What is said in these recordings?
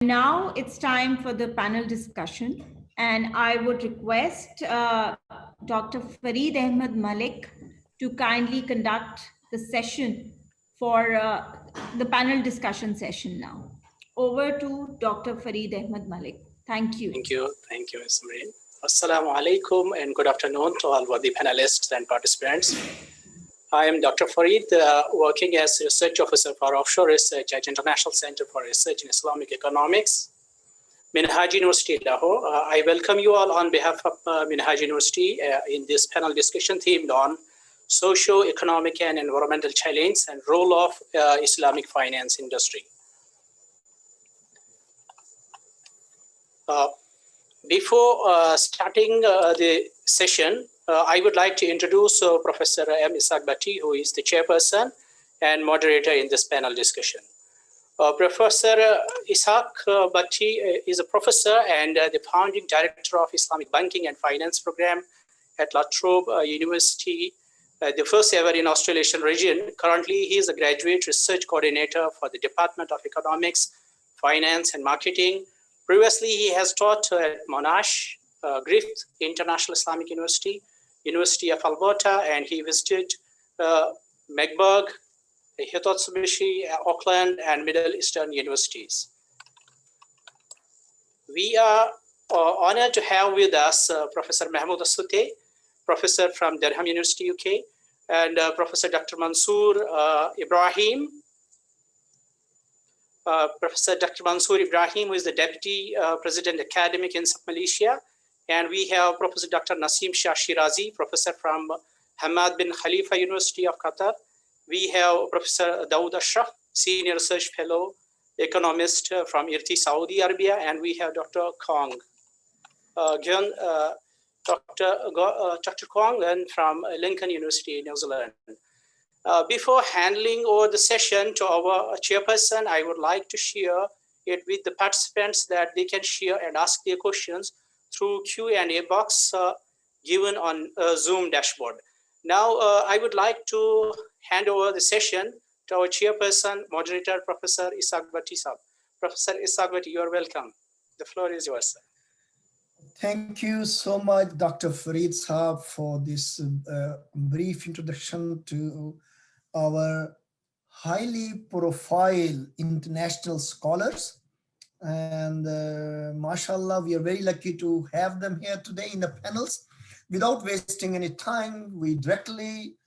Now it's time for the panel discussion, and I would request Dr. Fareed Ahmed Malik to kindly conduct the session for the panel discussion session now. Over to Dr. Fareed Ahmed Malik. Thank you. Thank you, Ms. Marine. Assalamu alaikum and good afternoon to all the panelists and participants. I am Dr. Fareed, working as Research Officer for Offshore Research at International Center for Research in Islamic Economics, Minhaj University, Lahore. I welcome you all on behalf of Minhaj University in this panel discussion themed on socio-economic and environmental challenge and role of Islamic finance industry. Before starting the session, I would like to introduce Professor M. Ishaq Bhatti, who is the chairperson and moderator in this panel discussion. Professor Ishaq Bhatti is a professor and the founding director of Islamic Banking and Finance Program at La Trobe University, the first ever in Australasian region. Currently, he is a graduate research coordinator for the Department of Economics, Finance and Marketing. Previously, he has taught at Monash, Griffith International Islamic University, University of Alberta, and he visited Magburg, Hitotsubishi, Auckland, and Middle Eastern universities. We are honored to have with us Professor Mahmoud Asutay, professor from Durham University, UK, and Professor Dr. Mansor Ibrahim. Professor Dr. Mansor Ibrahim, who is the Deputy President Academic in Malaysia. And we have Professor Dr. Nasim Shah Shirazi, professor from Hammad bin Khalifa University of Qatar. We have Professor Dawood Ashraf, Senior Research Fellow, Economist from IRTI, Saudi Arabia. And we have Dr. Cuong Nguyen, Dr. Cuong Nguyen from Lincoln University, New Zealand. Before handing over the session to our chairperson, I would like to share it with the participants that they can share and ask their questions through Q&A box given on Zoom dashboard. Now, I would like to hand over the session to our chairperson, moderator, Professor Ishaq Bhatti. Professor Ishaq Bhatti, you are welcome. The floor is yours, sir. Thank you so much, Dr. Fareed Saab, for this brief introduction to our highly profile international scholars. And mashallah, we are very lucky to have them here today in the panels. Without wasting any time, we directly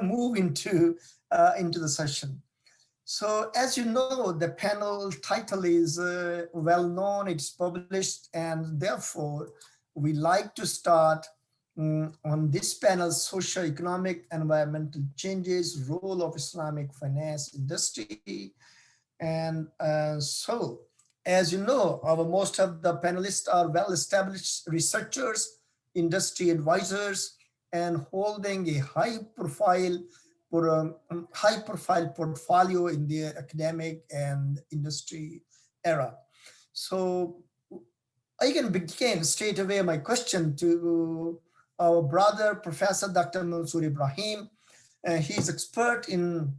move into the session. So as you know, the panel title is well known, it's published, and therefore we like to start on this panel, Socio-Economic Environmental Changes, Role of Islamic Finance Industry. And so, as you know, most of the panelists are well-established researchers, industry advisors, and holding a high-profile portfolio in their academic and industry era. So I can begin straight away my question to our brother, Professor Dr. Mansor Ibrahim. He's expert in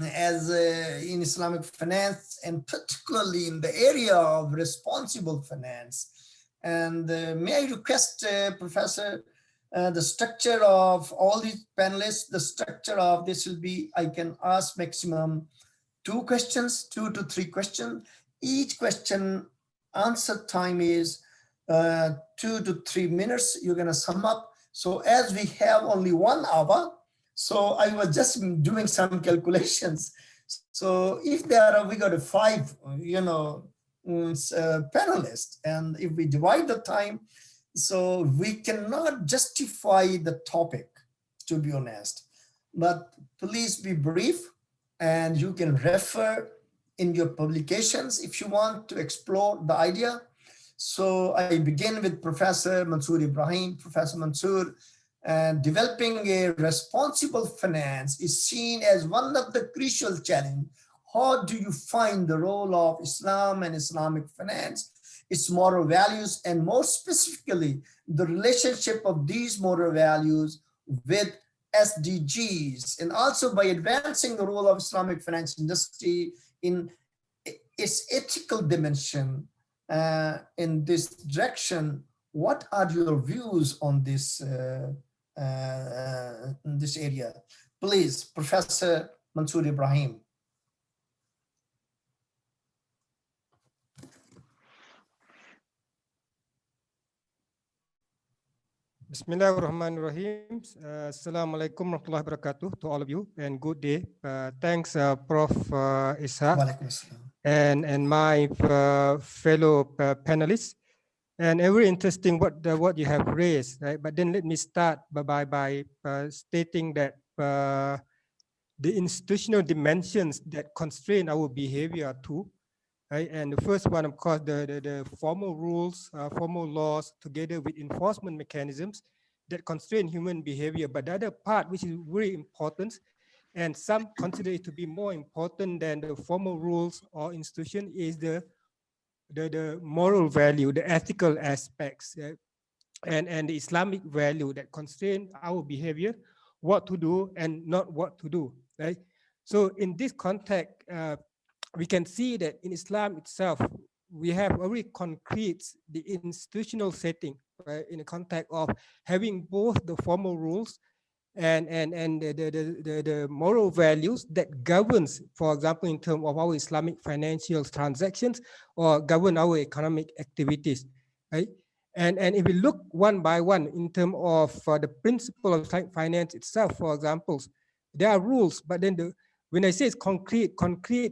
Islamic finance, and particularly in the area of responsible finance. And may I request, Professor, the structure of all these panelists, the structure of this will be, I can ask maximum 2 questions, 2 to 3 questions. Each question answer time is 2 to 3 minutes. You're gonna sum up. So as we have only 1 hour, so I was just doing some calculations. So if we got 5, panelists, and if we divide the time, so we cannot justify the topic, to be honest. But please be brief, and you can refer in your publications if you want to explore the idea. So I begin with Professor Mansor Ibrahim. Professor Mansor, developing a responsible finance is seen as one of the crucial challenges. How do you find the role of Islam and Islamic finance, its moral values, and more specifically, the relationship of these moral values with SDGs, and also by advancing the role of Islamic finance industry in its ethical dimension in this direction. What are your views on this this area? Please, Professor Mansor Ibrahim. Bismillahirrahmanirrahim. Assalamualaikum warahmatullahi wabarakatuh to all of you, and good day. Thanks, Prof. Ishaq and my fellow panelists. And very interesting what you have raised, right? But then let me start by stating that the institutional dimensions that constrain our behavior are two. Right? And the first one, of course, the formal rules, formal laws, together with enforcement mechanisms that constrain human behavior. But the other part, which is very important, and some consider it to be more important than the formal rules or institution, is the moral value, the ethical aspects, and the Islamic value that constrain our behavior, what to do and not what to do. Right? So in this context, we can see that in Islam itself, we have a very concrete, the institutional setting, right, in the context of having both the formal rules and the moral values that governs, for example, in terms of our Islamic financial transactions or govern our economic activities, right? And if we look one by one in terms of the principle of Islamic finance itself, for example, there are rules, but then when I say it's concrete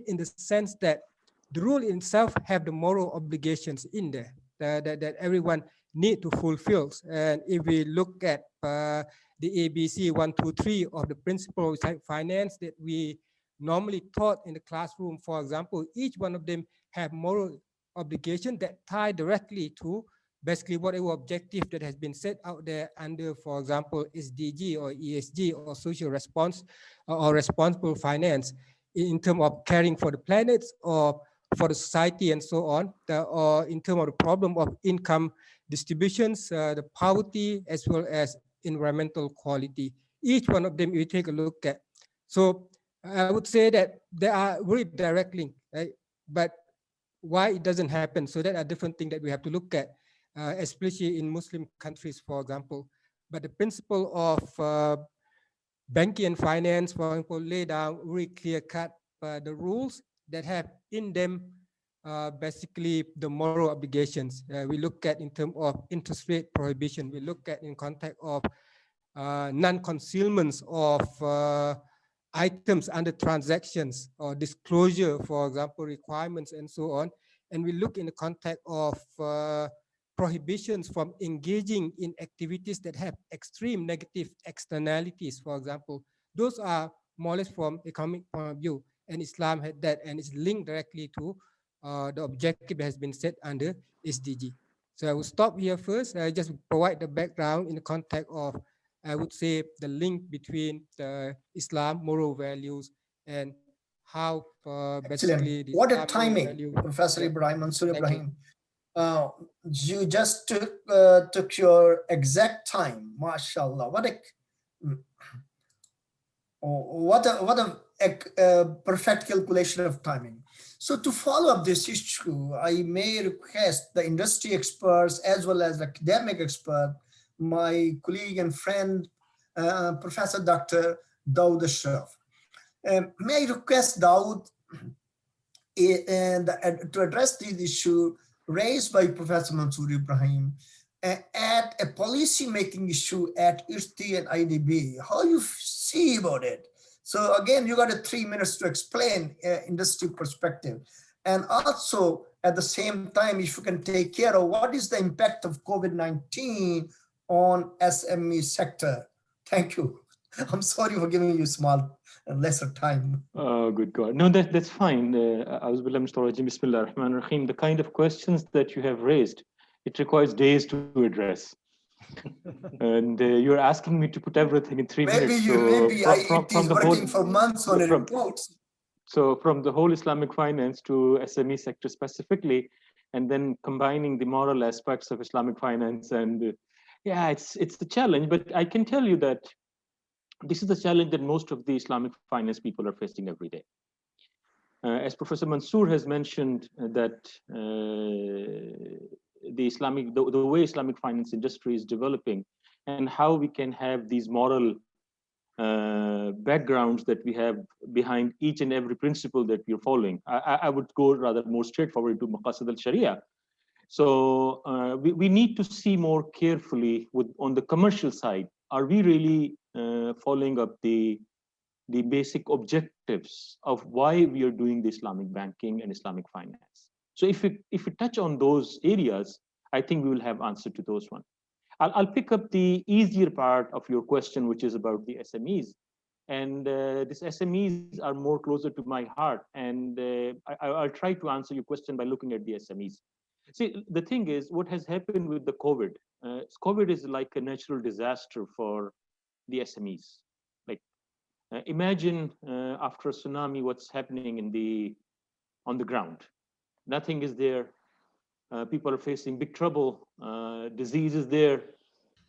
in the sense that the rule itself have the moral obligations in there that everyone need to fulfill. And if we look at the ABC 1, 2, 3 of the principle of Islamic finance that we normally taught in the classroom, for example, each one of them have moral obligation that tie directly to basically whatever objective that has been set out there under, for example, SDG or ESG or social response or responsible finance in terms of caring for the planet or for the society and so on, or in terms of the problem of income distributions, the poverty, as well as environmental quality. Each one of them you take a look at. So I would say that there are very direct link, right? But why it doesn't happen? So there are different things that we have to look at, especially in Muslim countries, for example. But the principle of banking and finance, for example, lay down very clear-cut the rules that have in them basically the moral obligations. We look at in terms of interest rate prohibition. We look at in context of non-concealments of items under transactions or disclosure, for example, requirements and so on. And we look in the context of prohibitions from engaging in activities that have extreme negative externalities, for example. Those are more or less from economic point of view, and Islam had that, and it's linked directly to the objective that has been set under SDG. So I will stop here first. I just provide the background in the context of, I would say, the link between the Islam moral values and how basically the what Islam a timing, value, Professor Ibrahim, Mansor Ibrahim. You just took your exact time, mashallah. What a perfect calculation of timing. So to follow up this issue, I may request the industry experts as well as academic expert, my colleague and friend, Professor Dr. Dawood Ashraf. May I request Dawood to address this issue raised by Professor Mansor Ibrahim at a policy-making issue at IRTI and IDB. How you see about it? So again, you got 3 minutes to explain industry perspective. And also at the same time, if you can take care of what is the impact of COVID-19 on SME sector. Thank you. I'm sorry for giving you small and lesser time. Good God. No, that's fine. The kind of questions that you have raised, it requires days to address. And you're asking me to put everything in 3 minutes. Maybe it is working for months on a report. So from the whole Islamic finance to SME sector specifically, and then combining the moral aspects of Islamic finance, and yeah, it's the challenge. But I can tell you that this is the challenge that most of the Islamic finance people are facing every day. As Professor Mansor has mentioned, that the way Islamic finance industry is developing, and how we can have these moral backgrounds that we have behind each and every principle that we are following. I would go rather more straightforward to Maqasid al-Sharia. So we need to see more carefully on the commercial side. Are we really following up the basic objectives of why we are doing the Islamic banking and Islamic finance? So if we touch on those areas, I think we will have answer to those ones. I'll pick up the easier part of your question, which is about the SMEs. And these SMEs are more closer to my heart. And I'll try to answer your question by looking at the SMEs. See, the thing is, what has happened with the COVID? COVID is like a natural disaster for the SMEs. Like, imagine after a tsunami, what's happening on the ground. Nothing is there. People are facing big trouble. Disease is there.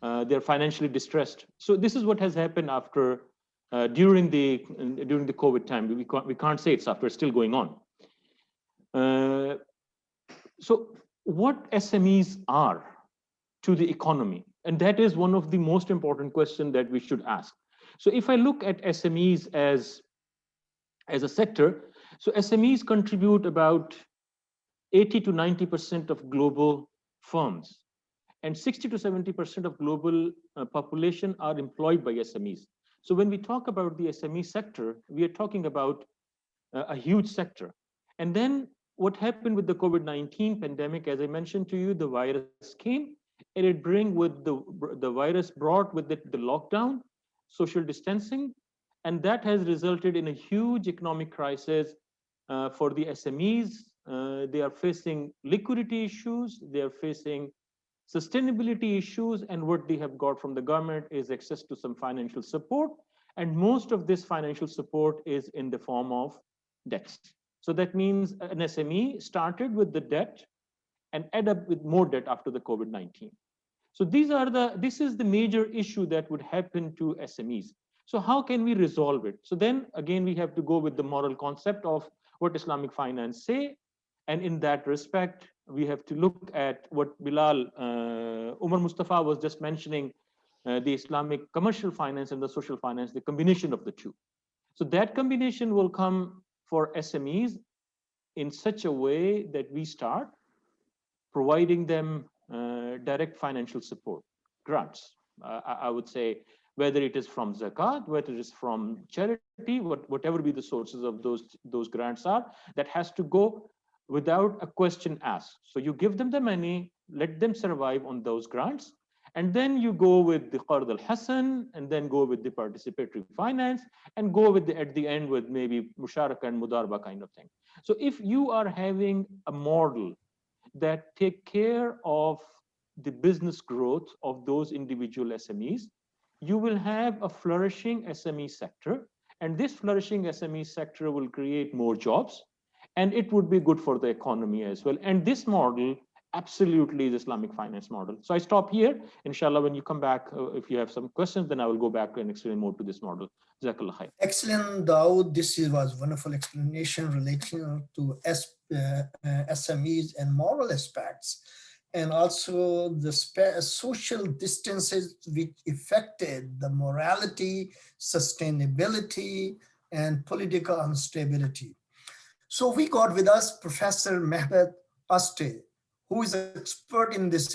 They're financially distressed. So this is what has happened after during the COVID time. We can't say it's after; it's still going on. So what SMEs are to the economy, and that is one of the most important questions that we should ask. So if I look at SMEs as a sector, so SMEs contribute about 80 to 90% of global firms, and 60 to 70% of global population are employed by SMEs. So when we talk about the SME sector, we are talking about a huge sector. And then what happened with the COVID-19 pandemic, as I mentioned to you, the virus came, and it the virus brought with it the lockdown, social distancing, and that has resulted in a huge economic crisis for the SMEs. They are facing liquidity issues, they are facing sustainability issues, and what they have got from the government is access to some financial support. And most of this financial support is in the form of debts. So that means an SME started with the debt and end up with more debt after the COVID-19. So this is the major issue that would happen to SMEs. So how can we resolve it? So then again, we have to go with the moral concept of what Islamic finance say. And in that respect, we have to look at what Bilal, Umar Mustafa was just mentioning, the Islamic commercial finance and the social finance, the combination of the two. So that combination will come for SMEs in such a way that we start providing them direct financial support, grants. I would say, whether it is from zakat, whether it is from charity, whatever be the sources of those grants are, that has to go without a question asked. So you give them the money, let them survive on those grants, and then you go with the Qard al-Hasan, and then go with the participatory finance, and go with at the end with maybe Musharaka and Mudarba kind of thing. So if you are having a model that take care of the business growth of those individual SMEs, you will have a flourishing SME sector, and this flourishing SME sector will create more jobs, and it would be good for the economy as well. And this model absolutely is Islamic finance model. So I stop here. Inshallah, when you come back, if you have some questions, then I will go back and explain more to this model. Jazakallah khair. Excellent, Dawood. This was wonderful explanation relating to SMEs and moral aspects, and also the social distances which affected the morality, sustainability, and political instability. So we got with us Professor Mehmet Asutay, who is an expert in this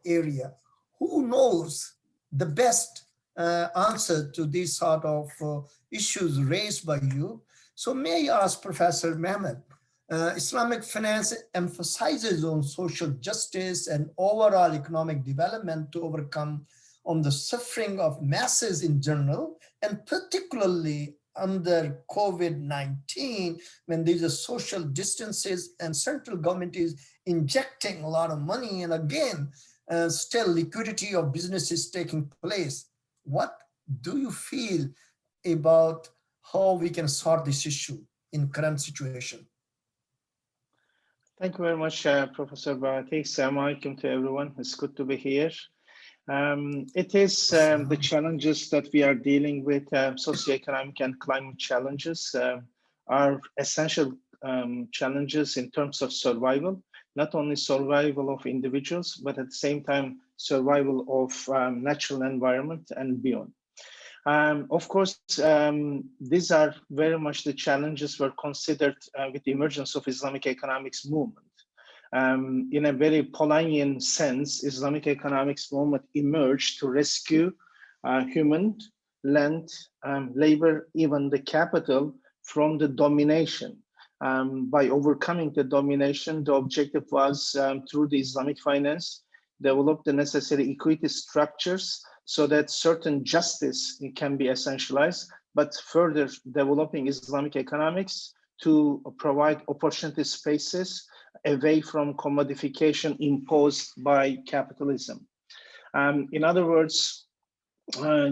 area, who knows the best answer to these sort of issues raised by you. So may I ask Professor Mehmet, Islamic finance emphasizes on social justice and overall economic development to overcome on the suffering of masses in general, and particularly under COVID-19, when these are social distances and central government is injecting a lot of money, and again, still liquidity of businesses taking place. What do you feel about how we can sort this issue in current situation? Thank you very much, Professor Bhatti. Assalamu alaikum to everyone. It's good to be here. It is the challenges that we are dealing with, socioeconomic and climate challenges, are essential challenges in terms of survival, not only survival of individuals, but at the same time, survival of natural environment and beyond. Of course, these are very much the challenges were considered with the emergence of Islamic economics movement. In a very Polanyian sense, Islamic economics movement emerged to rescue human, land, labor, even the capital from the domination. By overcoming the domination, the objective was through the Islamic finance, develop the necessary equity structures so that certain justice can be essentialized, but further developing Islamic economics to provide opportunity spaces away from commodification imposed by capitalism. In other words,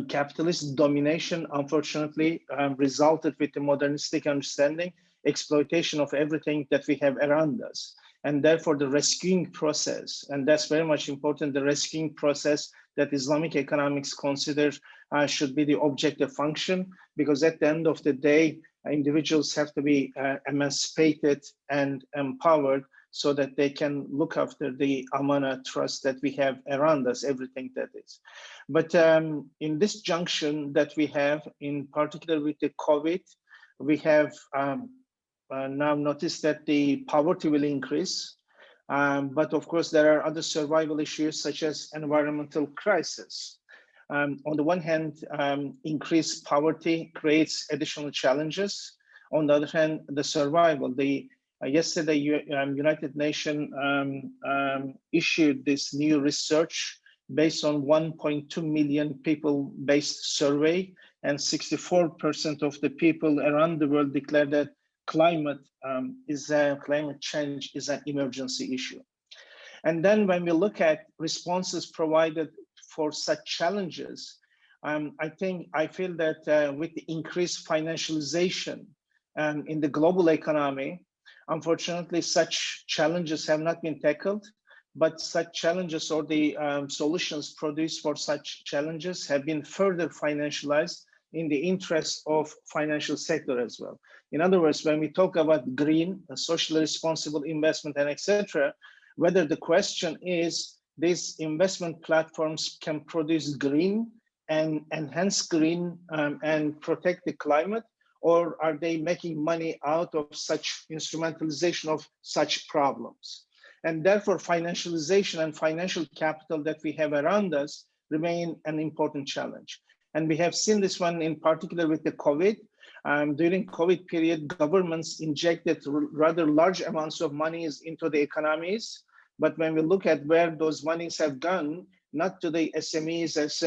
capitalist domination, unfortunately, resulted with the modernistic understanding, exploitation of everything that we have around us. And therefore the rescuing process, and that's very much important, the rescuing process that Islamic economics considers should be the objective function, because at the end of the day, individuals have to be emancipated and empowered so that they can look after the amana trust that we have around us, everything that is. But in this junction that we have, in particular with the COVID, we have now noticed that the poverty will increase. But of course, there are other survival issues such as environmental crisis. On the one hand, increased poverty creates additional challenges. On the other hand, the survival, yesterday, United Nations issued this new research based on 1.2 million people-based survey, and 64% of the people around the world declare that climate change is an emergency issue. And then when we look at responses provided for such challenges, I feel that with the increased financialization in the global economy, unfortunately, such challenges have not been tackled, but such challenges or the solutions produced for such challenges have been further financialized in the interest of financial sector as well. In other words, when we talk about green, socially responsible investment and etc., whether the question is these investment platforms can produce green and enhance green and protect the climate, or are they making money out of such instrumentalization of such problems? And therefore, financialization and financial capital that we have around us remain an important challenge. And we have seen this one in particular with the COVID. During COVID period, governments injected rather large amounts of monies into the economies. But when we look at where those monies have gone, not to the SMEs as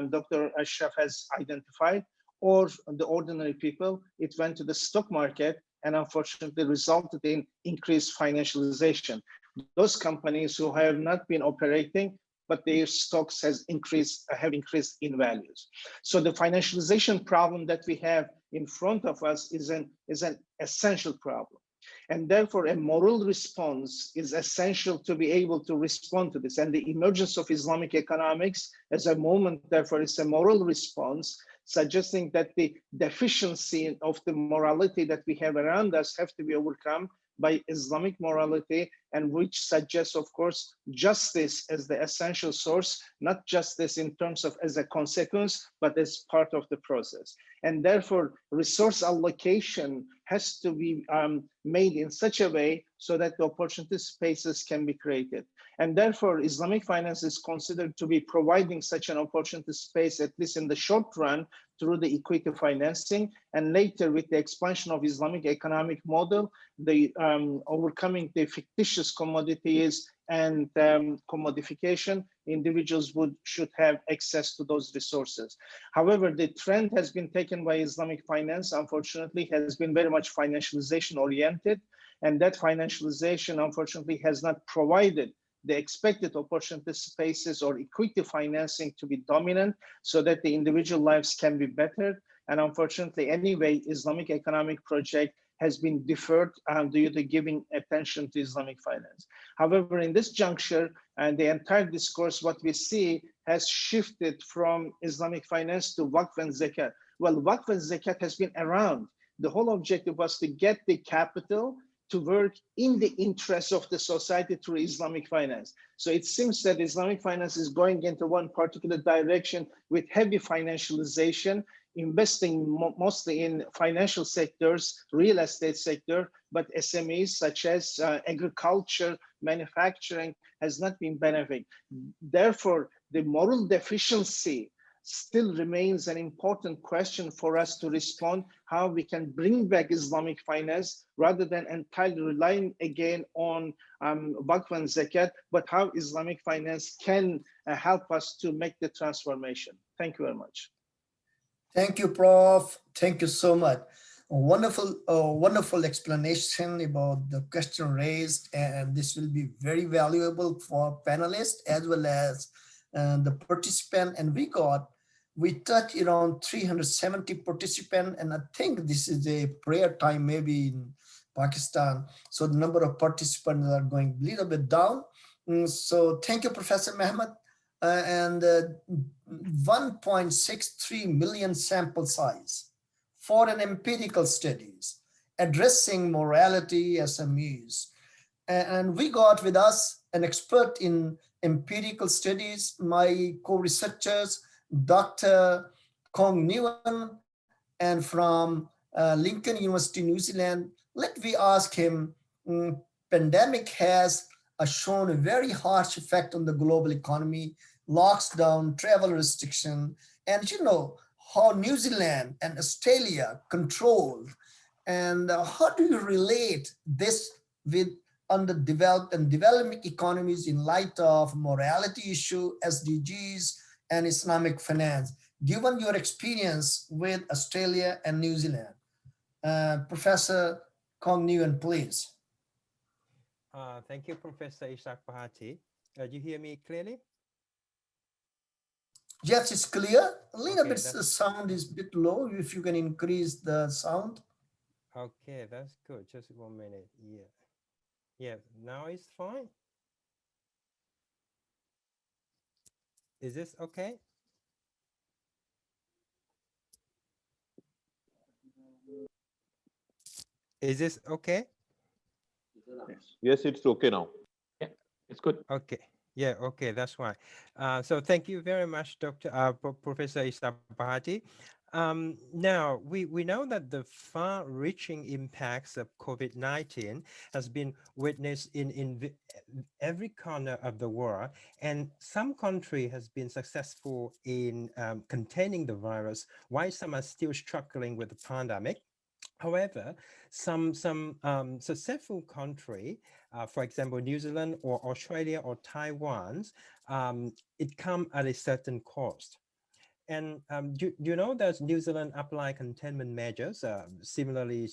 Dr. Ashraf has identified, or the ordinary people, it went to the stock market and unfortunately resulted in increased financialization. Those companies who have not been operating, but their stocks have increased in values. So the financialization problem that we have in front of us is an essential problem. And therefore, a moral response is essential to be able to respond to this. And the emergence of Islamic economics as a moment, therefore, is a moral response, suggesting that the deficiency of the morality that we have around us have to be overcome by Islamic morality, and which suggests, of course, justice as the essential source, not justice in terms of as a consequence, but as part of the process. And therefore, resource allocation has to be made in such a way so that the opportunity spaces can be created. And therefore, Islamic finance is considered to be providing such an opportunity space, at least in the short run, through the equity financing, and later with the expansion of Islamic economic model, the overcoming the fictitious commodities and commodification, individuals should have access to those resources. However, the trend has been taken by Islamic finance, unfortunately, has been very much financialization oriented, and that financialization, unfortunately, has not provided the expected opportunity spaces or equity financing to be dominant so that the individual lives can be bettered. And unfortunately, anyway, Islamic economic project has been deferred due to giving attention to Islamic finance. However, in this juncture, and the entire discourse, what we see has shifted from Islamic finance to Waqf and Zakat. Well, Waqf and Zakat has been around. The whole objective was to get the capital to work in the interest of the society through Islamic finance. So it seems that Islamic finance is going into one particular direction with heavy financialization, investing mostly in financial sectors, real estate sector, but SMEs such as agriculture, manufacturing has not been benefiting. Therefore, the moral deficiency still remains an important question for us to respond, how we can bring back Islamic finance rather than entirely relying again on Waqf and Zakat, but how Islamic finance can help us to make the transformation. Thank you very much. Thank you, Prof. Thank you so much. A wonderful explanation about the question raised, and this will be very valuable for panelists as well as the participant. And we touched around 370 participants, and I think this is a prayer time maybe in Pakistan. So the number of participants are going a little bit down. So thank you, Professor Mehmet. And 1.63 million sample size for an empirical studies addressing morality SMEs. And we got with us an expert in empirical studies, my co-researchers, Dr. Cuong Nguyen, and from Lincoln University, New Zealand. Let me ask him, pandemic has shown a very harsh effect on the global economy, locks down, travel restriction, and you know how New Zealand and Australia controlled. And how do you relate this with underdeveloped and developing economies in light of morality issue, SDGs, and Islamic finance, given your experience with Australia and New Zealand? Professor Cuong Nguyen, please. Thank you, Professor Ishaq Bhatti. Do you hear me clearly? Yes, it's clear. A little bit, the that's sound is a bit low. If you can increase the sound. okay. That's good. Just 1 minute. Yeah. Now it's fine. Is this okay? Is this okay? Yes, it's okay now. Yeah, it's good. Okay. Yeah, okay, that's right. So thank you very much, Professor Ishaq Bhatti. Now, we know that the far-reaching impacts of COVID-19 has been witnessed in every corner of the world, and some country has been successful in containing the virus, while some are still struggling with the pandemic. However, some successful country, for example, New Zealand or Australia or Taiwan, it comes at a certain cost. And do you know that New Zealand apply containment measures, similarly,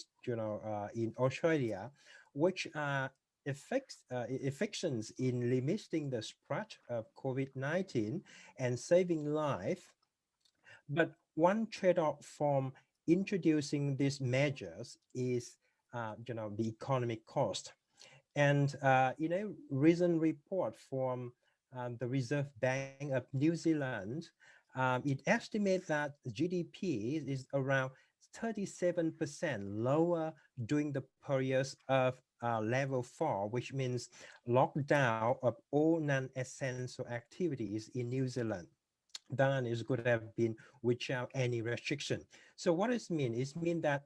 in Australia, which are effections in limiting the spread of COVID-19 and saving life. But one trade-off from introducing these measures is, the economic cost. And in a recent report from the Reserve Bank of New Zealand, it estimates that GDP is around 37% lower during the periods of level 4, which means lockdown of all non-essential activities in New Zealand than it could have been without any restriction. So what does it mean? It means that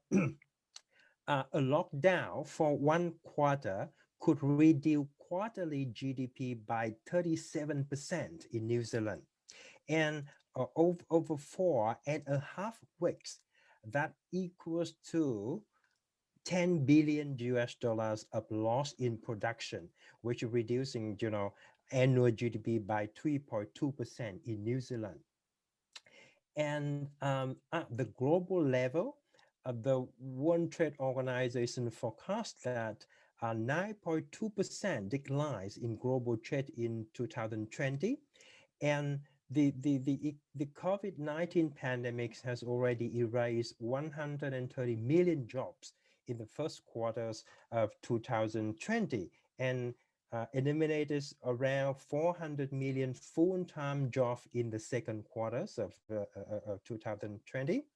a lockdown for 1 quarter could reduce quarterly GDP by 37% in New Zealand. And over 4.5 weeks, that equals to 10 billion US dollars of loss in production, which is reducing, annual GDP by 3.2% in New Zealand. And at the global level, the World Trade Organization forecast that 9.2% declines in global trade in 2020. And the COVID-19 pandemic has already erased 130 million jobs in the first quarters of 2020 and eliminated around 400 million full-time jobs in the second quarters of 2020.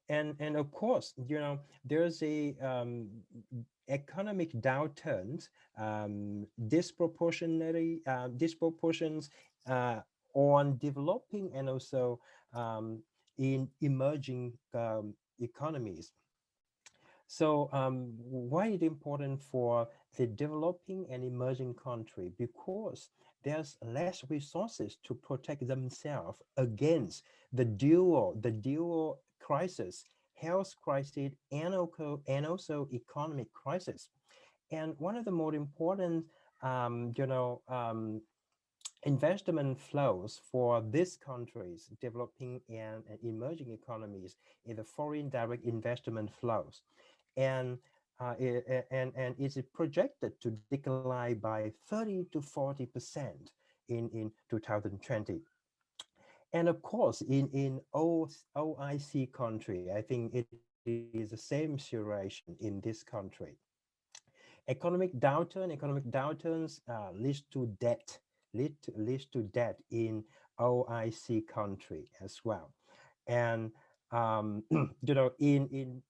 And of course, you know, there's a economic downturns, disproportions on developing and also in emerging economies. So why is it important for the developing and emerging country? Because there's less resources to protect themselves against the dual crisis, health crisis, and also economic crisis. And one of the more important, investment flows for these countries, developing and emerging economies, is the foreign direct investment flows. And is projected to decline by 30 to 40% in 2020. And of course, in OIC country, I think it is the same situation in this country. Economic downturns leads to debt, leads to debt in OIC country as well. And in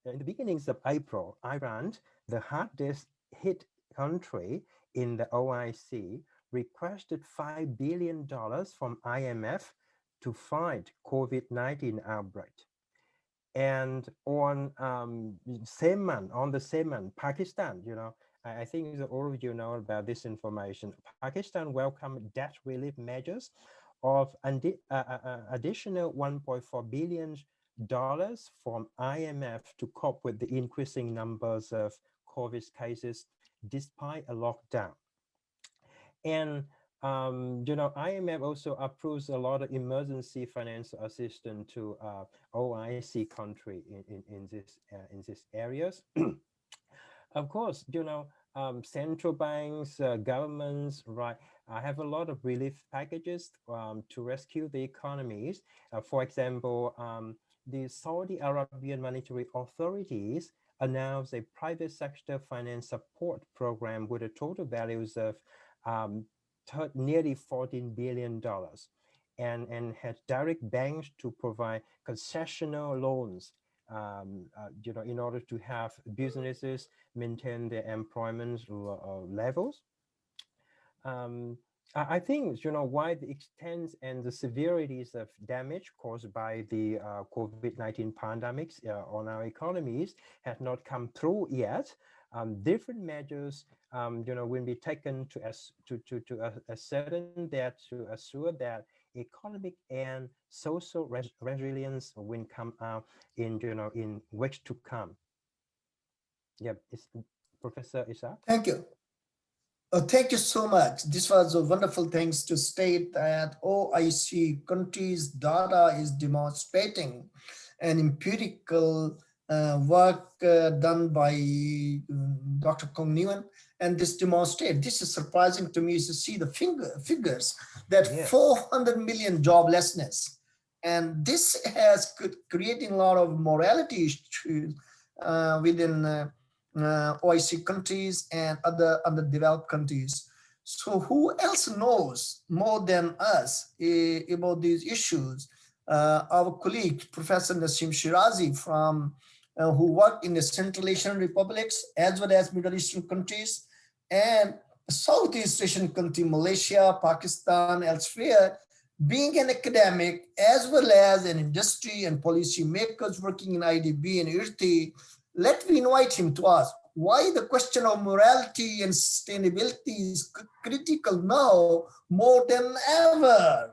the beginnings of April, Iran, the hardest hit country in the OIC, requested $5 billion from IMF to fight COVID-19 outbreak. And on the same month, Pakistan, I think all of you know about this information. Pakistan welcomed debt relief measures of additional $1.4 billion from IMF to cope with the increasing numbers of COVID cases despite a lockdown. And IMF also approves a lot of emergency financial assistance to OIC country in these areas. Of course, central banks, governments, right, have a lot of relief packages to rescue the economies. For example, the Saudi Arabian monetary authorities announced a private sector finance support program with a total values of nearly $14 billion, and had direct banks to provide concessional loans, in order to have businesses maintain their employment levels. I think, why the extent and the severities of damage caused by the COVID-19 pandemics on our economies has not come through yet. Different measures, will be taken to assure that economic and social resilience will come out in weeks to come. Yep, it's Professor Ishaq. Thank you. Thank you so much. This was a wonderful thing to state that OIC countries' data is demonstrating an empirical work done by Dr. Cuong Nguyen, and this is surprising to me to see the figures that 400 million joblessness, and this has creating a lot of morality issues within OIC countries and other developed countries. So who else knows more than us about these issues? Our colleague, Professor Nasim Shirazi, from who worked in the Central Asian republics as well as Middle Eastern countries and Southeast Asian country, Malaysia, Pakistan, elsewhere, being an academic as well as an industry and policy makers working in IDB and IRTI. Let me invite him to ask why the question of morality and sustainability is critical now more than ever.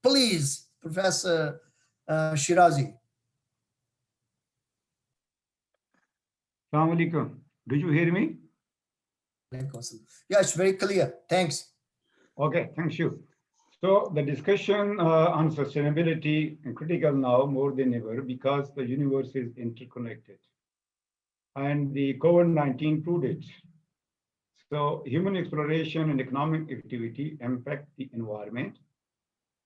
Please, Professor Shirazi. Assalamu alaikum. Do you hear me? Yeah, it's very clear. Thanks. Okay, thank you. So the discussion on sustainability is critical now more than ever because the universe is interconnected. And the COVID-19 proved it. So human exploration and economic activity impact the environment,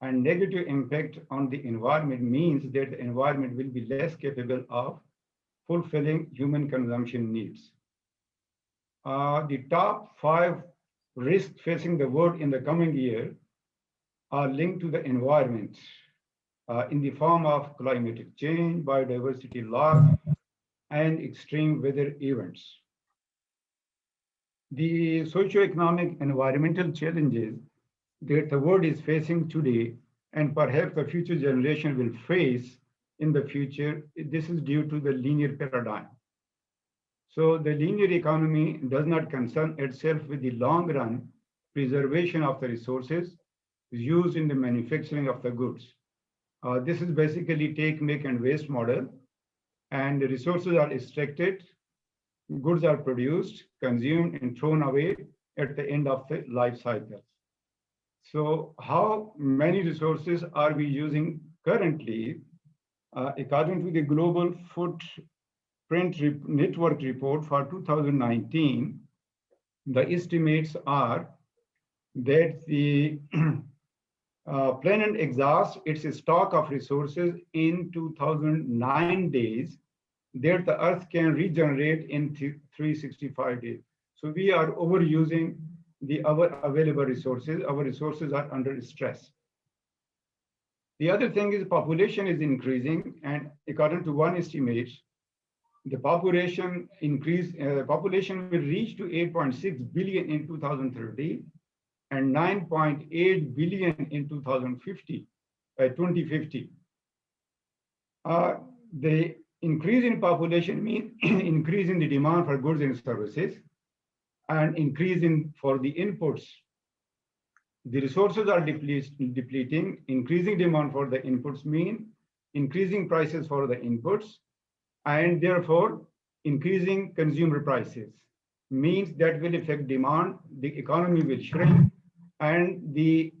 and negative impact on the environment means that the environment will be less capable of fulfilling human consumption needs. The top 5 risks facing the world in the coming year are linked to the environment. in the form of climatic change, biodiversity loss, and extreme weather events. The socio-economic environmental challenges that the world is facing today, and perhaps the future generation will face in the future, this is due to the linear paradigm. So the linear economy does not concern itself with the long run preservation of the resources used in the manufacturing of the goods. This is basically take, make, and waste model, and the resources are extracted, goods are produced, consumed, and thrown away at the end of the life cycle. So how many resources are we using currently? According to the Global Footprint Network report for 2019, the estimates are that the planet exhausts its stock of resources in 2009 days, that the Earth can regenerate in 365 days. So we are overusing our available resources. Our resources are under stress. The other thing is population is increasing, and according to one estimate, the population will reach to 8.6 billion in 2030 and 9.8 billion in 2050. The increase in population means increase in the demand for goods and services and increase for the inputs. The resources are depleting. Increasing demand for the inputs mean increasing prices for the inputs, and therefore increasing consumer prices means that will affect demand, the economy will shrink, and the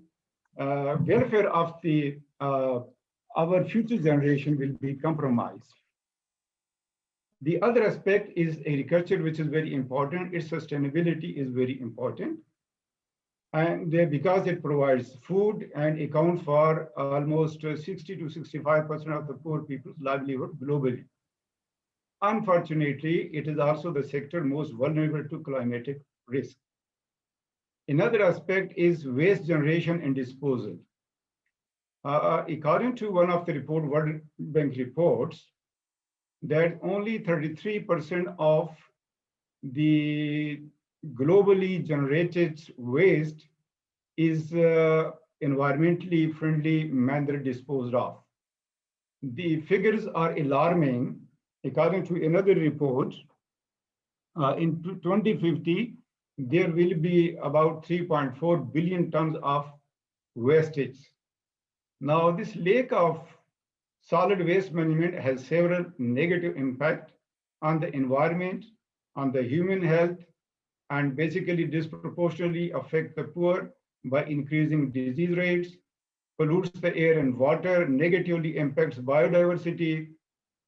welfare of our future generation will be compromised. The other aspect is agriculture, which is very important. Its sustainability is very important. And because it provides food and accounts for almost 60 to 65% of the poor people's livelihood globally. Unfortunately, it is also the sector most vulnerable to climatic risk. Another aspect is waste generation and disposal. According to one of the World Bank reports, that only 33% of the globally generated waste is environmentally friendly manner disposed of. The figures are alarming. According to another report, in 2050, there will be about 3.4 billion tons of wastage. Now, this lack of solid waste management has several negative impacts on the environment, on the human health, and basically disproportionately affect the poor by increasing disease rates, pollutes the air and water, negatively impacts biodiversity,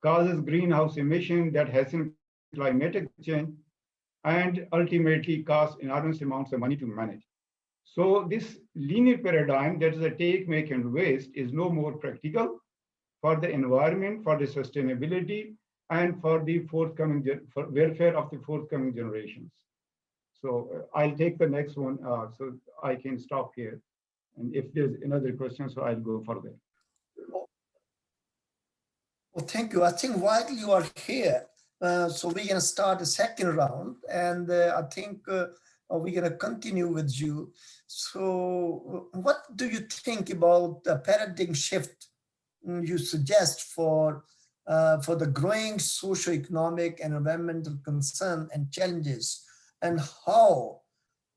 causes greenhouse emission that hasten climatic change, and ultimately costs enormous amounts of money to manage. So this linear paradigm, that is a take, make, and waste, is no more practical for the environment, for the sustainability, and for the welfare of the forthcoming generations. So I'll take the next one, so I can stop here. And if there's another question, so I'll go further. Well, thank you. I think while you are here, so we're going to start the second round, and I think we're going to continue with you. So what do you think about the paradigm shift you suggest for the growing socio-economic and environmental concern and challenges, and how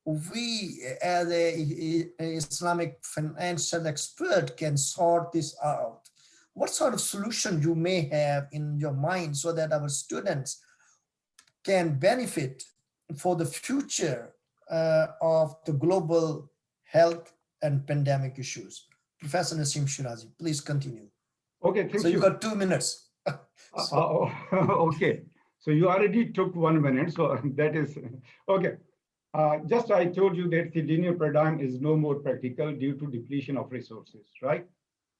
we as a Islamic financial expert can sort this out? What sort of solution you may have in your mind so that our students can benefit for the future of the global health and pandemic issues? Professor Nasim Shirazi, please continue. Okay, thank you. So you got 2 minutes. Okay, so you already took 1 minute, so that is, okay. Just I told you that the linear paradigm is no more practical due to depletion of resources, right?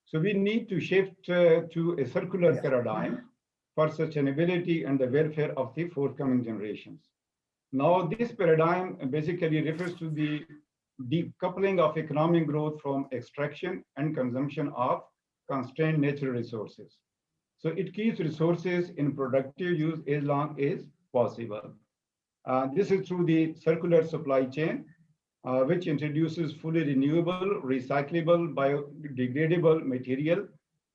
So we need to shift to a circular paradigm for sustainability and the welfare of the forthcoming generations. Now, this paradigm basically refers to the decoupling of economic growth from extraction and consumption of constrained natural resources. So it keeps resources in productive use as long as possible. This is through the circular supply chain, which introduces fully renewable, recyclable, biodegradable material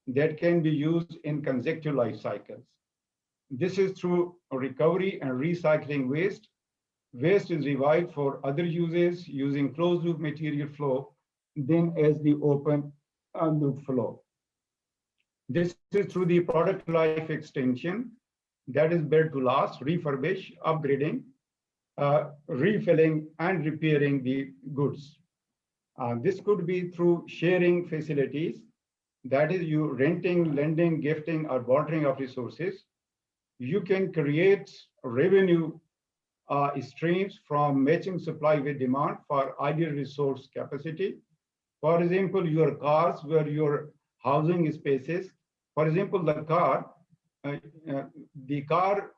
that can be used in consecutive life cycles. This is through recovery and recycling waste. Waste is revived for other uses using closed loop material flow then as the open loop flow. This is through the product life extension, that is built to last, refurbish, upgrading, refilling and repairing the goods. This could be through sharing facilities, that is you renting, lending, gifting or bartering of resources. You can create revenue streams from matching supply with demand for ideal resource capacity. For example, your cars were your housing spaces. For example, the car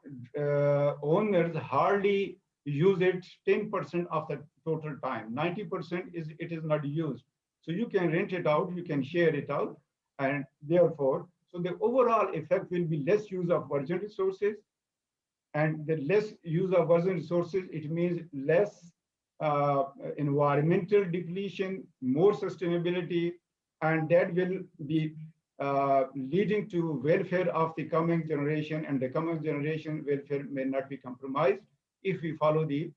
owners hardly use it 10% of the total time. 90% it is not used. So you can rent it out, you can share it out, and therefore, so the overall effect will be less use of virgin resources. And the less use of virgin resources, it means less environmental depletion, more sustainability, and that will be leading to welfare of the coming generation, and the coming generation welfare may not be compromised if we follow the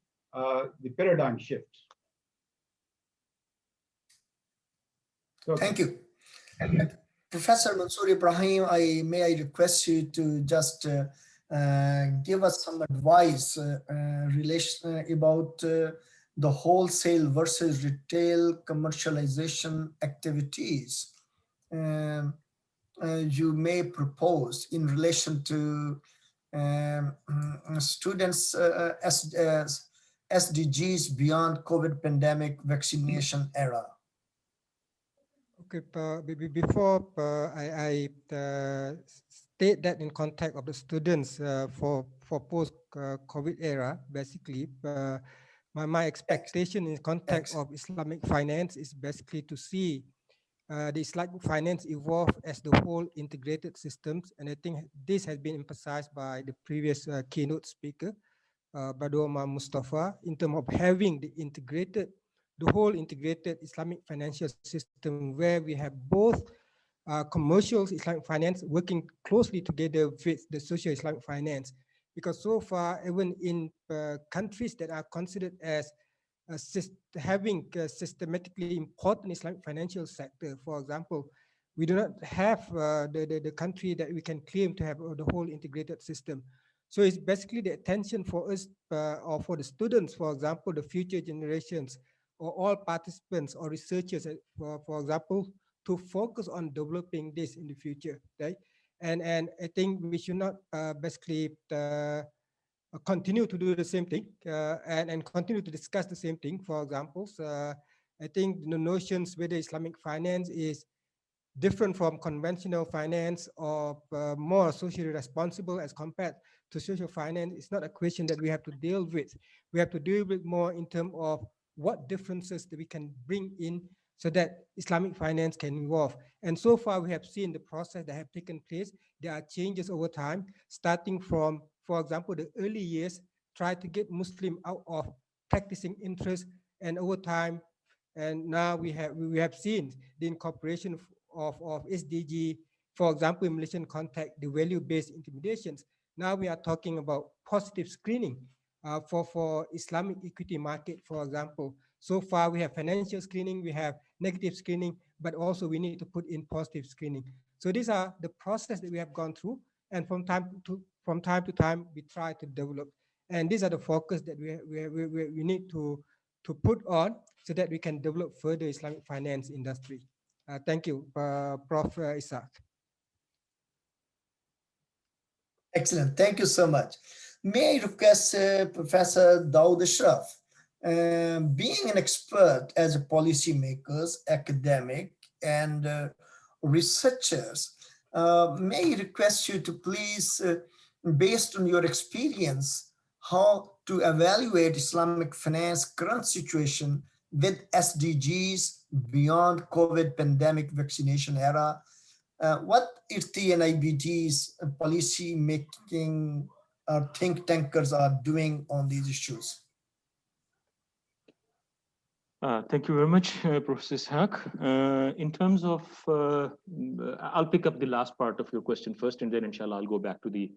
paradigm shift. So, thank you. Professor Mansor Ibrahim, may I request you to just give us some advice about the wholesale versus retail commercialization activities you may propose in relation to students' SDGs beyond COVID pandemic vaccination era. Okay, before I state that in context of the students for post-COVID era, basically, my expectation in context of Islamic finance is basically to see the Islamic finance evolve as the whole integrated systems, and I think this has been emphasized by the previous keynote speaker, Badou Mustafa, in terms of having the whole integrated Islamic financial system where we have both commercial Islamic finance working closely together with the socio-Islamic finance. Because so far, even in countries that are considered as having systematically important Islamic financial sector, for example, we do not have the country that we can claim to have the whole integrated system. So it's basically the attention for us or for the students, for example, the future generations or all participants or researchers, for example, to focus on developing this in the future, right? And I think we should not basically continue to do the same thing and continue to discuss the same thing. For example, I think the notions whether Islamic finance is different from conventional finance or more socially responsible as compared to social finance, it's not a question that we have to deal with. We have to deal with more in terms of what differences that we can bring in so that Islamic finance can evolve. And so far, we have seen the process that have taken place. There are changes over time, starting from, for example, the early years, try to get Muslim out of practicing interest, and over time, and now we have seen the incorporation of SDG, for example, in Malaysian context, the value-based intimidations. Now we are talking about positive screening for Islamic equity market, for example. So far, we have financial screening, we have negative screening, but also we need to put in positive screening. So these are the process that we have gone through, and from time to time, we try to develop. And these are the focus that we need to put on so that we can develop further Islamic finance industry. Thank you, Prof. Ishaq. Excellent. Thank you so much. May I request Professor Dawood Ashraf, being an expert as a policymakers, academic, and researchers, may I request you to please, based on your experience, how to evaluate Islamic finance current situation with SDGs beyond COVID pandemic vaccination era, what IRTI and IBG's policy making think tankers are doing on these issues? Thank you very much, Professor Ishaq. In terms of, I'll pick up the last part of your question first, and then inshallah I'll go back to the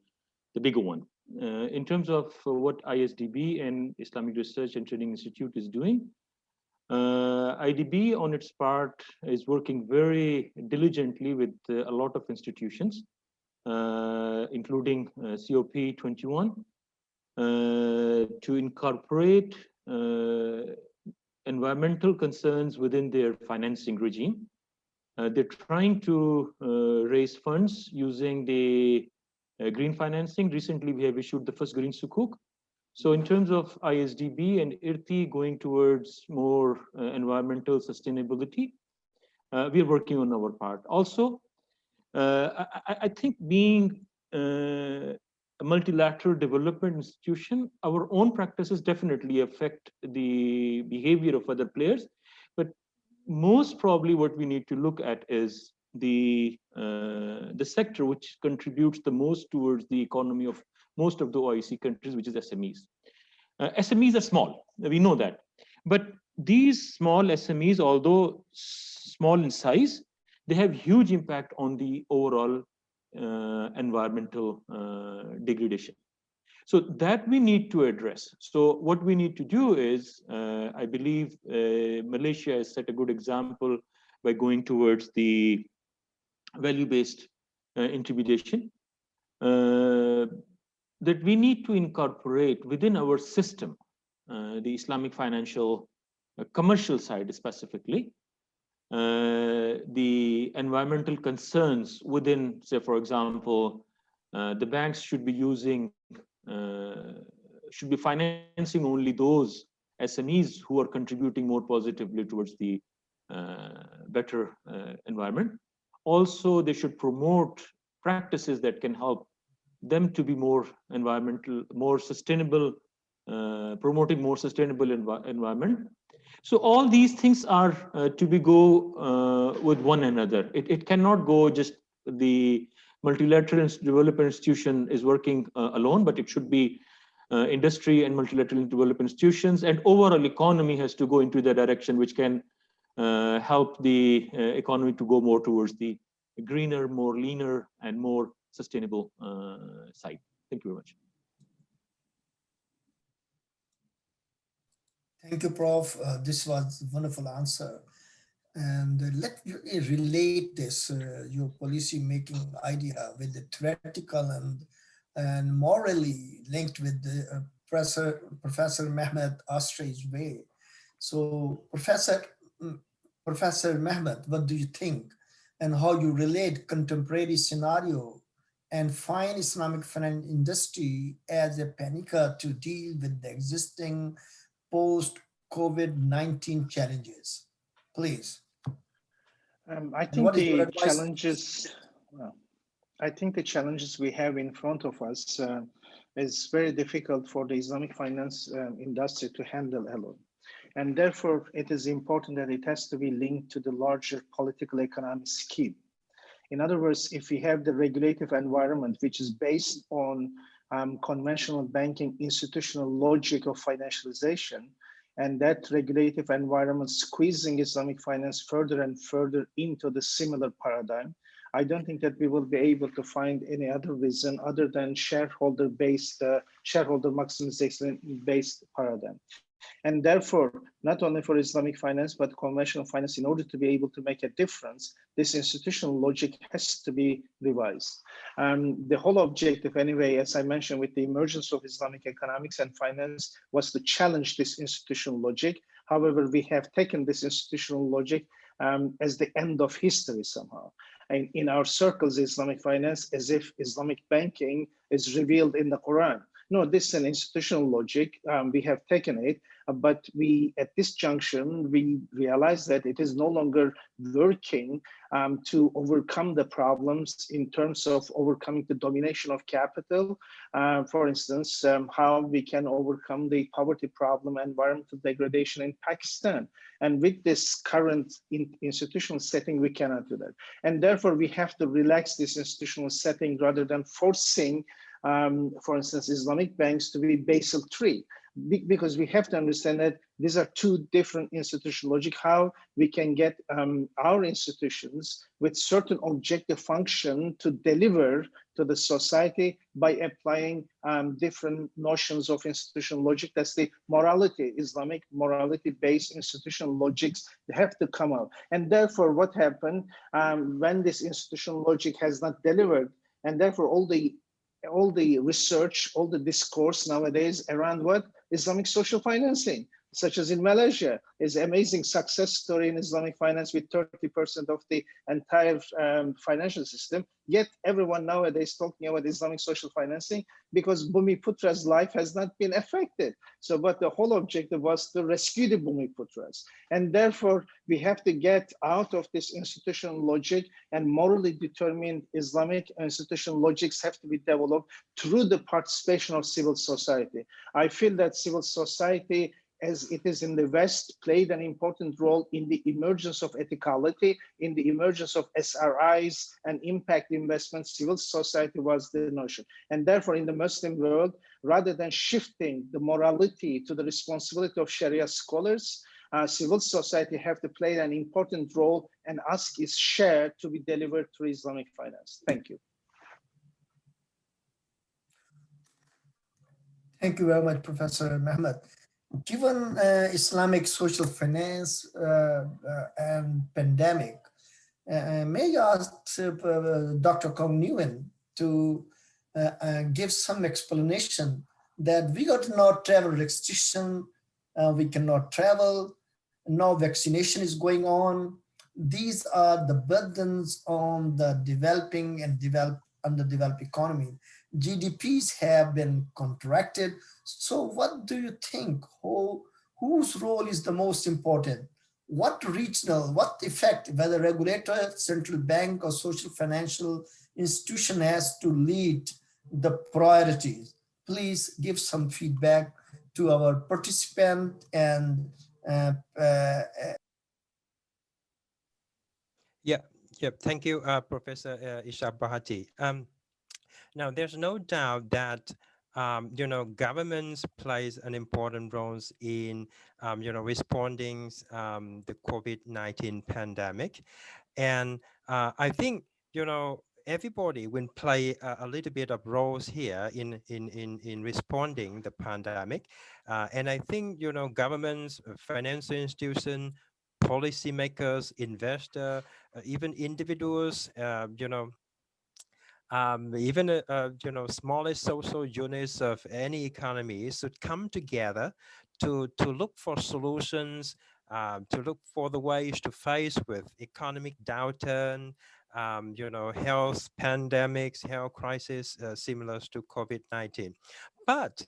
bigger one. In terms of what ISDB and Islamic Research and Training Institute is doing, IDB on its part is working very diligently with a lot of institutions, including COP21, to incorporate environmental concerns within their financing regime. They're trying to raise funds using the green financing. Recently, we have issued the first green sukuk. So in terms of ISDB and IRTI going towards more environmental sustainability, we are working on our part. Also, I think being a multilateral development institution, our own practices definitely affect the behavior of other players. But most probably what we need to look at is the sector which contributes the most towards the economy of most of the OIC countries, which is SMEs. SMEs are small, we know that. But these small SMEs, although small in size, they have huge impact on the overall environmental degradation. So that we need to address. So what we need to do is, I believe Malaysia has set a good example by going towards the value-based intermediation, that we need to incorporate within our system, the Islamic financial commercial side specifically, the environmental concerns within, say, for example, the banks should be using, should be financing only those SMEs who are contributing more positively towards the better environment. Also, they should promote practices that can help them to be more environmental, more sustainable, promoting more sustainable environment. So all these things are to be go with one another. It cannot go just the multilateral development institution is working alone, but it should be industry and multilateral development institutions, and overall economy has to go into the direction which can help the economy to go more towards the greener, more leaner, and more sustainable side. Thank you very much. Thank you, Prof. This was a wonderful answer. And let me relate this, your policy making idea with the theoretical and morally linked with the Professor Mehmet Ashraf's way. So Professor Mehmet, what do you think, and how you relate contemporary scenario and find Islamic finance industry as a panica to deal with the existing post-COVID-19 challenges? Please. I think the challenges, I think the challenges we have in front of us is very difficult for the Islamic finance industry to handle alone. And therefore, it is important that it has to be linked to the larger political economic scheme. In other words, if we have the regulative environment, which is based on conventional banking institutional logic of financialization, and that regulative environment squeezing Islamic finance further and further into the similar paradigm, I don't think that we will be able to find any other reason other than shareholder-based, shareholder maximization-based paradigm. And therefore, not only for Islamic finance, but conventional finance, in order to be able to make a difference, this institutional logic has to be revised. The whole objective anyway, as I mentioned, with the emergence of Islamic economics and finance, was to challenge this institutional logic. However, we have taken this institutional logic as the end of history somehow. And in our circles, Islamic finance, as if Islamic banking is revealed in the Quran. No, this is an institutional logic. We have taken it, but we, at this junction, we realize that it is no longer working to overcome the problems in terms of overcoming the domination of capital. For instance, how we can overcome the poverty problem, environmental degradation in Pakistan. And with this current institutional setting, we cannot do that. And therefore, we have to relax this institutional setting rather than forcing, for instance, Islamic banks to be Basel III. Because we have to understand that these are two different institutional logic, how we can get our institutions with certain objective function to deliver to the society by applying different notions of institutional logic. That's the morality, Islamic morality-based institutional logics have to come out. And therefore, what happened when this institutional logic has not delivered, and therefore all the research, all the discourse nowadays around what? Islamic social financing, such as in Malaysia, is an amazing success story in Islamic finance with 30% of the entire financial system. Yet everyone nowadays talking about Islamic social financing because Bumiputra's life has not been affected. So, but the whole objective was to rescue the Bumiputras. And therefore, we have to get out of this institutional logic, and morally determined Islamic institutional logics have to be developed through the participation of civil society. I feel that civil society, as it is in the West, played an important role in the emergence of ethicality, in the emergence of SRIs and impact investments. Civil society was the notion. And therefore, in the Muslim world, rather than shifting the morality to the responsibility of Sharia scholars, civil society have to play an important role, and ask its share to be delivered through Islamic finance. Thank you. Thank you very much, Professor Mehmet. Given Islamic social finance and pandemic, may I ask Dr. Cuong Nguyen to give some explanation that we got no travel restriction, we cannot travel, no vaccination is going on. These are the burdens on the developing and underdeveloped economy. GDPs have been contracted. So what do you think? Whose role is the most important? What regional, what effect, whether regulator, central bank, or social financial institution has to lead the priorities? Please give some feedback to our participant and Yeah. Thank you, Professor Ishaq Bhatti. Now, there's no doubt that governments plays an important role in responding the COVID-19 pandemic, and I think everybody will play a little bit of roles here in responding the pandemic, and I think governments, financial institutions, policymakers, investors, even individuals, even smallest social units of any economy should come together to look for solutions, to look for the ways to face with economic downturn, health pandemics, health crisis similar to COVID-19. But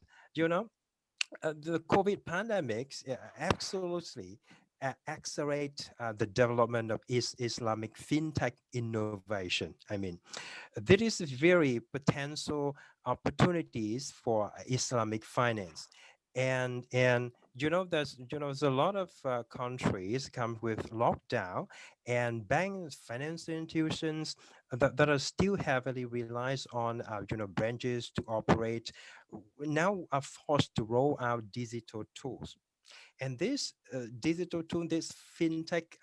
the COVID pandemics absolutely accelerate the development of Islamic fintech innovation. I mean, there is very potential opportunities for Islamic finance, and there's a lot of countries come with lockdown, and banks, financial institutions that are still heavily relies on branches to operate now are forced to roll out digital tools. And this digital tool, this fintech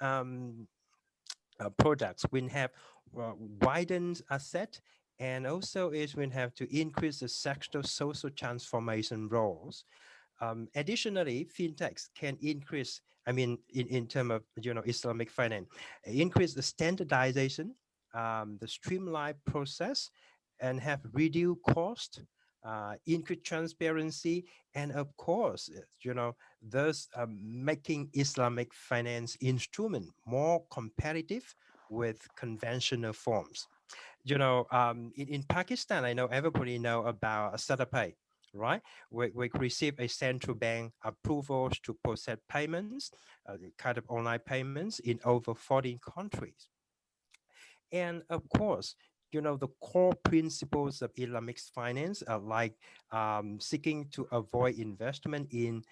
products will have widened asset, and also it will have to increase the sector social transformation roles. Additionally, fintechs can increase, in terms of Islamic finance, increase the standardization, the streamlined process, and have reduced cost, increase transparency, and of course, thus making Islamic finance instrument more competitive with conventional forms. In Pakistan, I know everybody know about Asutay, right? We receive a central bank approvals to process payments, kind of online payments in over 14 countries. And of course, the core principles of Islamic finance are like seeking to avoid investment in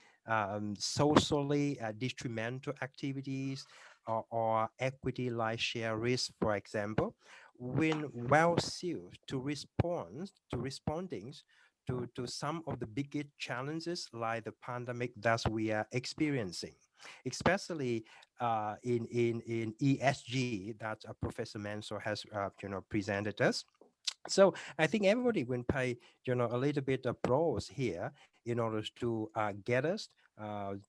socially detrimental activities or equity like share risk, for example, when well suited to responding to some of the biggest challenges like the pandemic that we are experiencing, especially in ESG that Professor Mansor has presented us. So I think everybody will pay a little bit of pros here in order to get us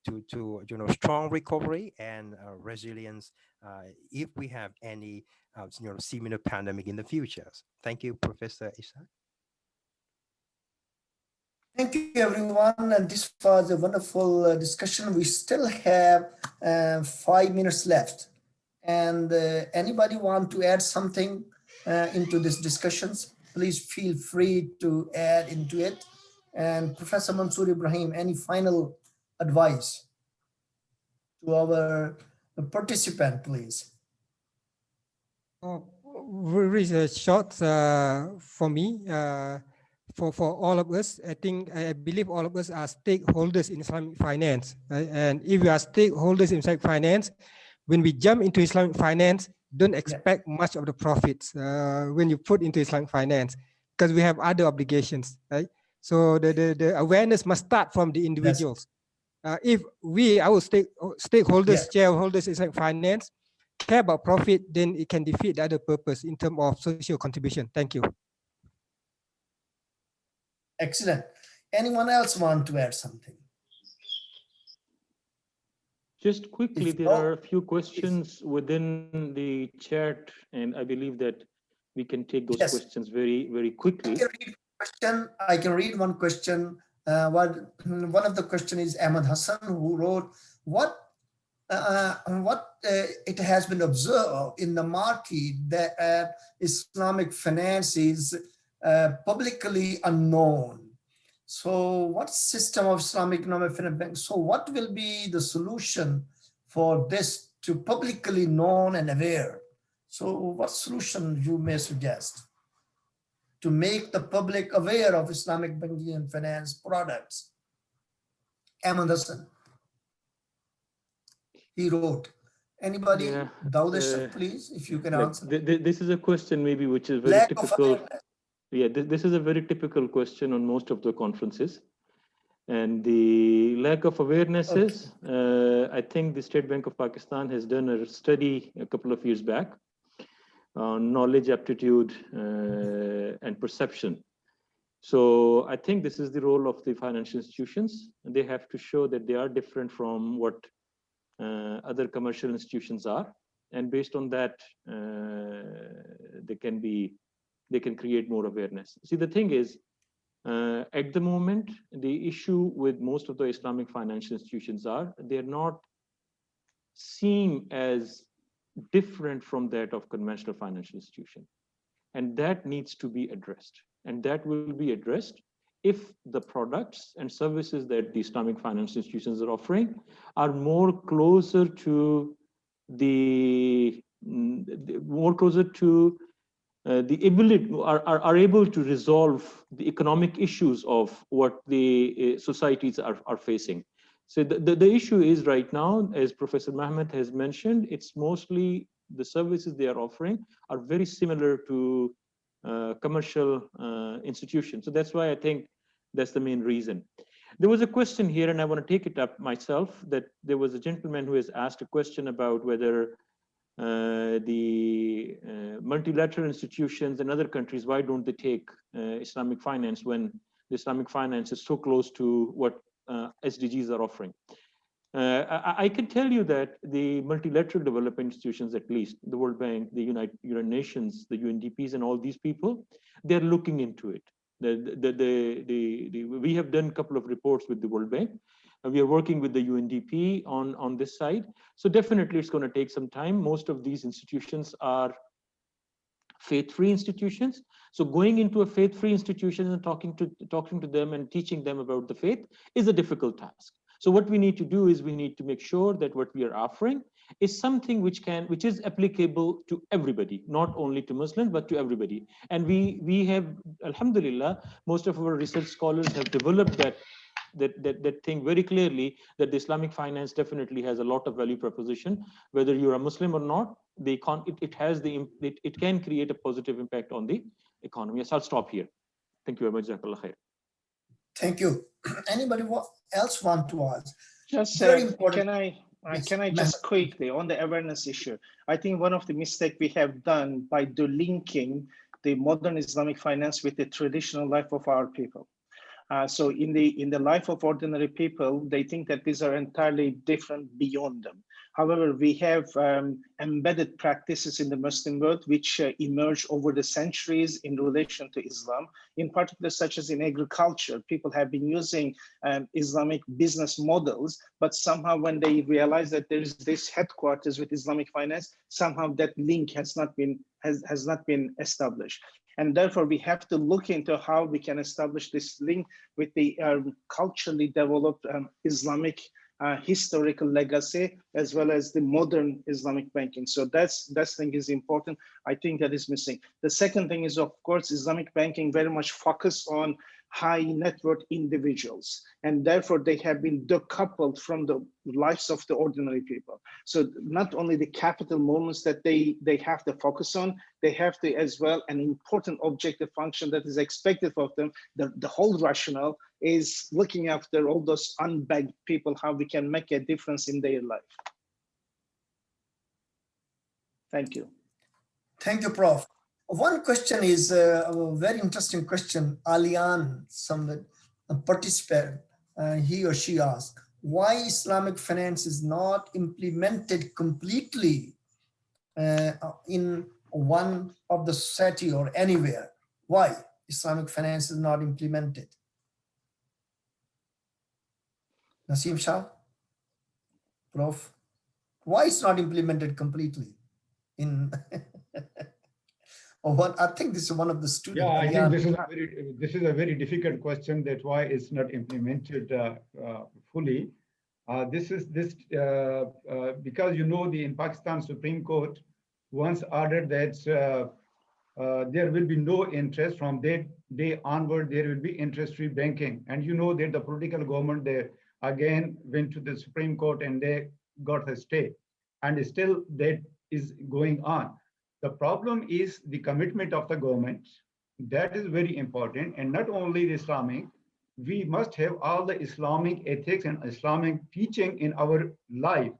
to strong recovery and resilience if we have any similar pandemic in the future. Thank you, Professor Ishaq. Thank you, everyone. And this was a wonderful discussion. We still have 5 minutes left. And anybody want to add something into these discussions, please feel free to add into it. And Professor Mansor Ibrahim, any final advice to our participant, please? Very short for me. For all of us, I believe all of us are stakeholders in Islamic finance. Right? And if we are stakeholders in Islamic finance, when we jump into Islamic finance, don't expect much of the profits when you put into Islamic finance, because we have other obligations, right? So the awareness must start from the individuals. If we, our stakeholders, shareholders in Islamic finance, care about profit, then it can defeat the other purpose in terms of social contribution. Thank you. Excellent. Anyone else want to add something? Just quickly, there are a few questions within the chat, and I believe that we can take those questions very, very quickly. I can read one question. One of the question is Ahmad Hassan, who wrote, what it has been observed in the market that Islamic finance is publicly unknown. So what system of Islamic economic finance? So what will be the solution for this to publicly known and aware? So what solution you may suggest to make the public aware of Islamic banking and finance products? Ahmad Hassan, he wrote. Anybody? Dawood Ashraf, please, if you can answer. This is a question maybe which is very typical. Yeah, this is a very typical question on most of the conferences. And the lack of awareness is, I think the State Bank of Pakistan has done a study a couple of years back on knowledge, aptitude, and perception. So I think this is the role of the financial institutions. They have to show that they are different from what other commercial institutions are. And based on that, they can create more awareness. See, the thing is, at the moment, the issue with most of the Islamic financial institutions are they're not seen as different from that of conventional financial institution. And that needs to be addressed. And that will be addressed if the products and services that the Islamic financial institutions are offering are more closer to the ability, are able to resolve the economic issues of what the societies are facing. So the issue is right now, as Professor Mehmet has mentioned, it's mostly the services they are offering are very similar to commercial institutions. So that's why I think that's the main reason. There was a question here, and I want to take it up myself, that there was a gentleman who has asked a question about whether the multilateral institutions in other countries, why don't they take Islamic finance when the Islamic finance is so close to what SDGs are offering? I can tell you that the multilateral development institutions, at least the World Bank, the United Nations, the UNDPs, and all these people, they're looking into it. We have done a couple of reports with the World Bank. We are working with the UNDP on this side. So definitely it's going to take some time. Most of these institutions are faith-free institutions. So going into a faith-free institution and talking to them and teaching them about the faith is a difficult task. So what we need to do is we need to make sure that what we are offering is something which is applicable to everybody, not only to Muslims, but to everybody. And we have, alhamdulillah, most of our research scholars have developed that thing very clearly, that the Islamic finance definitely has a lot of value proposition, whether you're a Muslim or not. It can create a positive impact on the economy. So I'll stop here. Thank you very much. Jazakallah khair. Thank you. Anybody else want to ask? Just very important. Can I just quickly on the awareness issue? I think one of the mistakes we have done by linking the modern Islamic finance with the traditional life of our people. So in the life of ordinary people, they think that these are entirely different beyond them. However, we have embedded practices in the Muslim world which emerge over the centuries in relation to Islam, in particular, such as in agriculture. People have been using Islamic business models, but somehow when they realize that there is this headquarters with Islamic finance, somehow that link has not been established. And therefore, we have to look into how we can establish this link with the culturally developed Islamic historical legacy, as well as the modern Islamic banking. So that thing is important. I think that is missing. The second thing is, of course, Islamic banking very much focused on high net worth individuals, and therefore they have been decoupled from the lives of the ordinary people. So not only the capital movements that they have to focus on, they have to as well an important objective function that is expected of them. The whole rationale is looking after all those unbanked people, how we can make a difference in their life. Thank you. Thank you, Prof. One question is a very interesting question. Alian, a participant, he or she asked, why Islamic finance is not implemented completely in one of the society or anywhere? Why Islamic finance is not implemented? Nasim, Shah, Prof, why it's not implemented completely in? I think this is one of the students. Yeah, I think this is a very difficult question. That why it's not implemented fully. Because in Pakistan Supreme Court once ordered that there will be no interest from that day onward. There will be interest-free banking, and that the political government they again went to the Supreme Court and they got a stay, and still that is going on. The problem is the commitment of the government. That is very important. And not only the Islamic, we must have all the Islamic ethics and Islamic teaching in our life.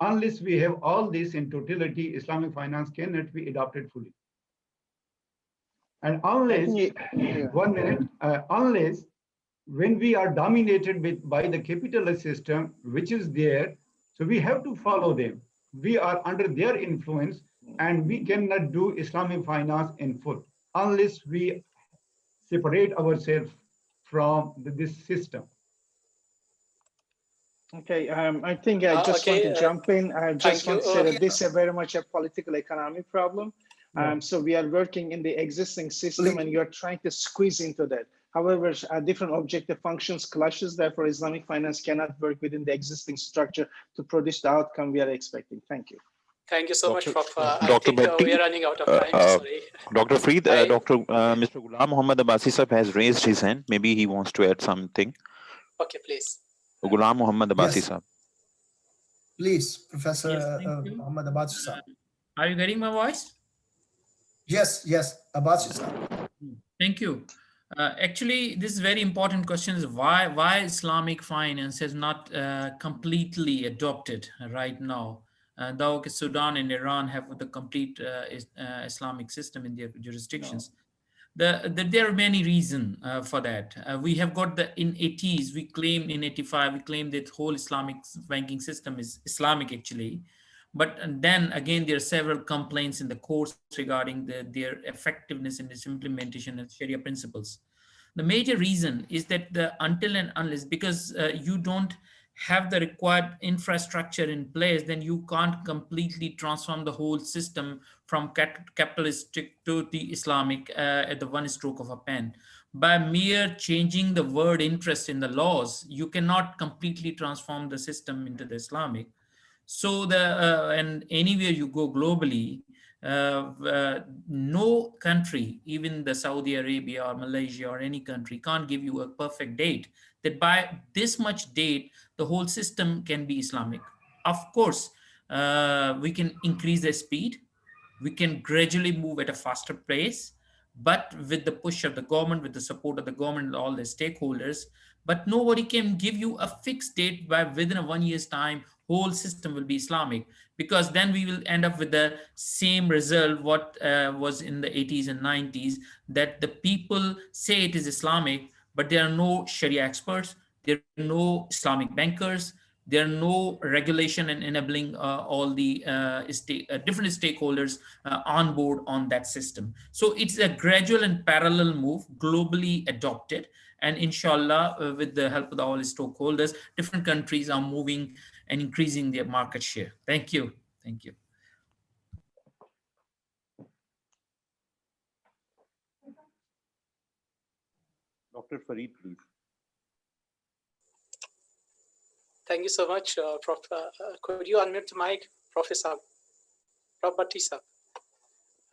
Unless we have all this in totality, Islamic finance cannot be adopted fully. And unless, unless when we are dominated by the capitalist system, which is there, so we have to follow them. We are under their influence, and we cannot do Islamic finance in full unless we separate ourselves from this system. Okay, I think I just want to jump in. I just want to say that this is very much a political economic problem. So we are working in the existing system and you're trying to squeeze into that. However, different objective functions clashes, therefore Islamic finance cannot work within the existing structure to produce the outcome we are expecting. Thank you. Thank you so much, Prof. Dr. Bhatti, we are running out of time. Sorry. Dr. Farid, Mr. Ghulam Muhammad Abbasi Sahab has raised his hand. Maybe he wants to add something. Okay, please. Ghulam Muhammad Abbasi Sahab. Please, Professor Muhammad Abbasi Sahab. Are you getting my voice? Yes, Abbasi Sahab. Thank you. Actually, this is very important question is why Islamic finance has not completely adopted right now. Though Sudan and Iran have the complete Islamic system in their jurisdictions. There are many reasons for that. We have got in 80s, we claimed in 85, we claimed that whole Islamic banking system is Islamic actually. But then again, there are several complaints in the courts regarding their effectiveness in its implementation of Sharia principles. The major reason is that until and unless, because you don't have the required infrastructure in place, then you can't completely transform the whole system from capitalistic to the Islamic at the one stroke of a pen. By mere changing the word interest in the laws, you cannot completely transform the system into the Islamic. So and anywhere you go globally, no country, even the Saudi Arabia or Malaysia or any country, can't give you a perfect date that by this much date the whole system can be Islamic. Of course, we can increase the speed, we can gradually move at a faster pace, but with the push of the government, with the support of the government and all the stakeholders. But nobody can give you a fixed date by within a 1 year's time whole system will be Islamic, because then we will end up with the same result what was in the 80s and 90s, that the people say it is Islamic, but there are no Sharia experts, there are no Islamic bankers, there are no regulation and enabling all the different stakeholders on board on that system. So it's a gradual and parallel move, globally adopted. And inshallah, with the help of all stakeholders, different countries are moving and increasing their market share. Thank you. Thank you. Dr. Farid, please. Thank you so much, Prof. Could you unmute the mic, Professor? Prof. Bhatti sir.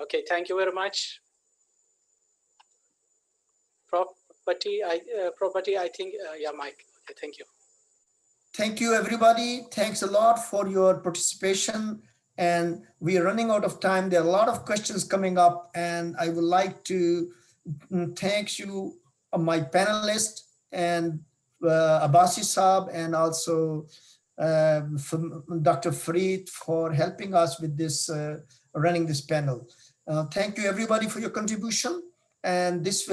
Okay, thank you very much. Prof. Bhatti, I think, yeah, mic. Okay, thank you. Thank you, everybody. Thanks a lot for your participation. And we are running out of time. There are a lot of questions coming up, and I would like to thank you, my panelists, and Abbasi Saab, and also Dr. Farid for helping us with this, running this panel. Thank you, everybody, for your contribution. And these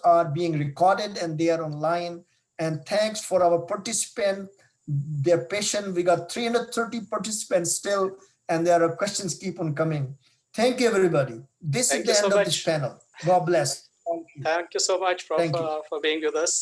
are being recorded and they are online. And thanks for our participants, their patience. We got 330 participants still, and there are questions keep on coming. Thank you, everybody. This is the end of this panel. God bless. Thank you so much, Prof, for being with us.